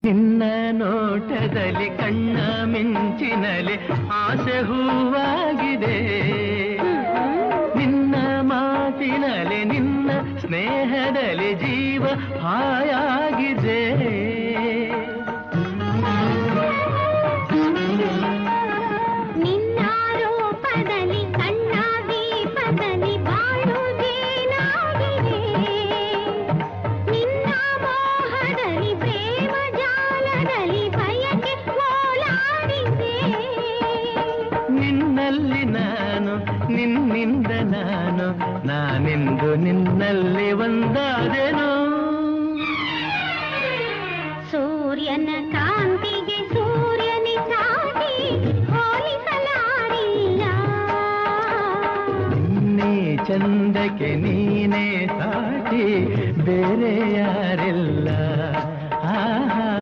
ನಿನ್ನ ನೋಟದಲ್ಲಿ ಕಣ್ಣ ಮಿಂಚಿನಲ್ಲಿ ಆಸೆ ಹೂವಾಗಿದೆ, ನಿನ್ನ ಮಾತಿನಲ್ಲಿ ನಿನ್ನ ಸ್ನೇಹದಲ್ಲಿ ಜೀವ ಹಾಯಾಗಿದೆ. ನಿನ್ನ ರೂಪದಲ್ಲಿ ಕಣ್ಣ ದೀಪದಲ್ಲಿ ಬಾಳುವುದೇನಾಗಿದೆ, ನಿನ್ನ ಮೋಹದಲ್ಲಿ ಪ್ರೇಮ ಜಾಲದಲ್ಲಿ ಬಯಕೆ ಓಲಾಡಿದೆ. ನಿನ್ನಲ್ಲಿ ನಾನು ನಿನ್ನಿಂದ ನಾನು ನಾನೆಂದು ನಿನ್ನಲ್ಲಿ ಒಂದಾದೆನು. ಸೂರ್ಯನ ಕಾಂತಿಗೆ ಸೂರ್ಯನೇ ಸಾಟಿ ಹೋಲಿಸಲಾರಿಲ್ಲ, ನೀ ಚಂದಕ್ಕೆ ನೀನೇ ಸಾಟಿ ಬೇರೆ ಯಾರಿಲ್ಲ.